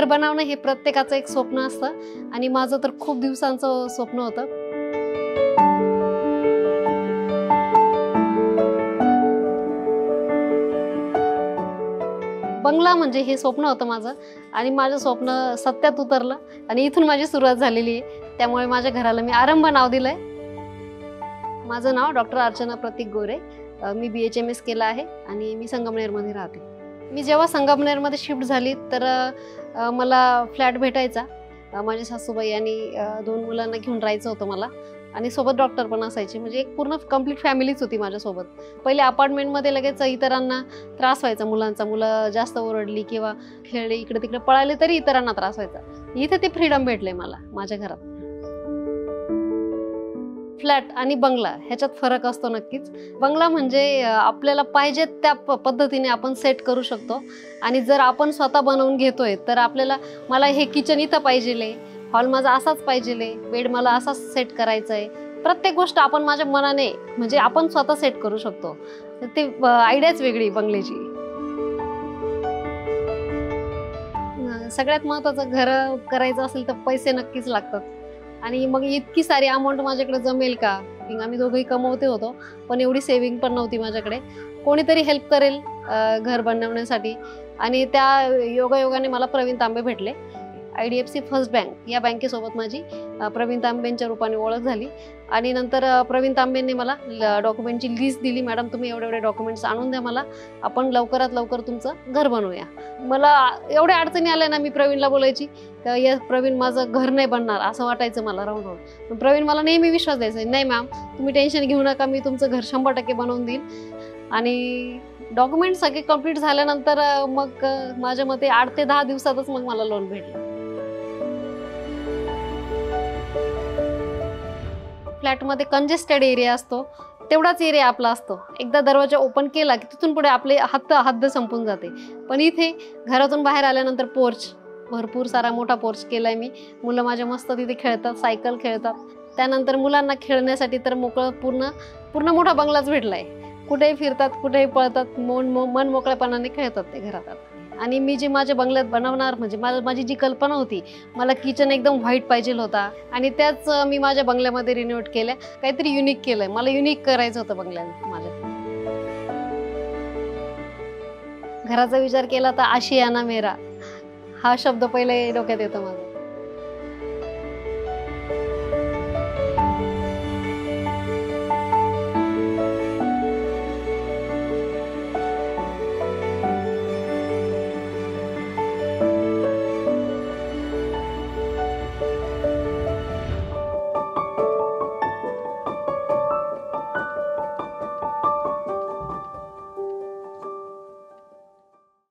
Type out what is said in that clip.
घर बनवणं हे प्रत्येकाचं एक स्वप्न असतं आणि माझं तर खूप दिवसांचं स्वप्न होतं. बंगला म्हणजे हे स्वप्न होतं माझं आणि माझं स्वप्न सत्यात उतरलं आणि इथून माझी सुरुवात झालेली आहे. त्यामुळे माझ्या घराला मी आरंभ नाव दिलंय. माझं नाव डॉक्टर अर्चना प्रतीक गोरे. मी BHMS केलं आहे आणि मी संगमनेरमध्ये राहते. मी जेव्हा संगमनेरमध्ये शिफ्ट झाली तर मला फ्लॅट भेटायचा. माझी सासूबाई आणि 2 मुलांना घेऊन राहायचं होतं मला आणि सोबत डॉक्टर पण असायचे. म्हणजे एक पूर्ण कंप्लीट फॅमिलीच होती माझ्यासोबत. पहिले अपार्टमेंटमध्ये लगेच इतरांना त्रास व्हायचा मुलांचा. मुलं जास्त ओरडली किंवा खेळले इकडे तिकडे पळाले तरी इतरांना त्रास व्हायचा. इथे ते फ्रीडम भेटले मला माझ्या घरात. फ्लॅट आणि बंगला ह्याच्यात फरक असतो नक्कीच. बंगला म्हणजे आपल्याला पाहिजे त्या पद्धतीने आपण सेट करू शकतो आणि जर आपण स्वतः बनवून घेतोय तर आपल्याला मला हे किचन इथं पाहिजे, हॉल माझा असाच पाहिजे, बेड मला असाच सेट करायचा आहे. प्रत्येक गोष्ट आपण माझ्या मनाने म्हणजे आपण स्वतः सेट करू शकतो. ते आयडियाच वेगळी बंगल्याची. सगळ्यात महत्त्वाचं घर करायचं असेल तर पैसे नक्कीच लागतात आणि मग इतकी सारी अमाऊंट माझ्याकडे जमेल का? आम्ही दोघंही कमवते होतो पण एवढी सेव्हिंग पण नव्हती माझ्याकडे. कोणीतरी हेल्प करेल घर बनवण्यासाठी आणि त्या योगायोगाने मला प्रवीण तांबे भेटले. IDFC फर्स्ट बँक या बँकेसोबत माझी प्रवीण तांबेंच्या रूपाने ओळख झाली आणि नंतर प्रवीण तांबेंनी मला डॉक्युमेंटची लिस्ट दिली. मॅडम तुम्ही एवढे डॉक्युमेंट्स आणून द्या मला, आपण लवकरात लवकर तुमचं घर बनवूया. मला एवढ्या अडचणी आल्या ना, मी प्रवीणला बोलायची तर या प्रवीण माझं घर नाही बनणार असं वाटायचं मला राहून राहून. पण प्रवीण मला नेहमी विश्वास द्यायचा, नाही मॅम तुम्ही टेन्शन घेऊ नका, मी तुमचं घर 100% बनवून देईल. आणि डॉक्युमेंट सगळे कंप्लीट झाल्यानंतर मग माझ्या मते 8 ते 10 दिवसातच मग मला लोन भेटलं. फ्लॅटमध्ये कंजेस्टेड एरिया असतो, तेवढाच एरिया आपला असतो. एकदा दरवाजा ओपन केला की तिथून पुढे आपले हद्द संपून जाते. पण इथे घरातून बाहेर आल्यानंतर पोर्च, भरपूर सारा मोठा पोर्च केलाय मी. मुलं माझ्या मस्त तिथे खेळतात, सायकल खेळतात. त्यानंतर मुलांना खेळण्यासाठी तर पूर्ण मोठा बंगलाच भेटलाय. कुठेही फिरतात, कुठेही पळतात, मन मोकळेपणाने खेळतात ते घरात. आणि मी जे माझ्या बंगल्यात बनवणार म्हणजे माझी जी कल्पना होती, मला किचन एकदम व्हाईट पाहिजे होता आणि त्याच मी माझ्या बंगल्यामध्ये रिनोव्हेट केलं. काहीतरी युनिक केलंय, मला युनिक करायचं होतं बंगल्यात माझ्या. घराचा विचार केला तर आशियाना मेरा हा शब्द पहिले डोक्यात येतो माझा.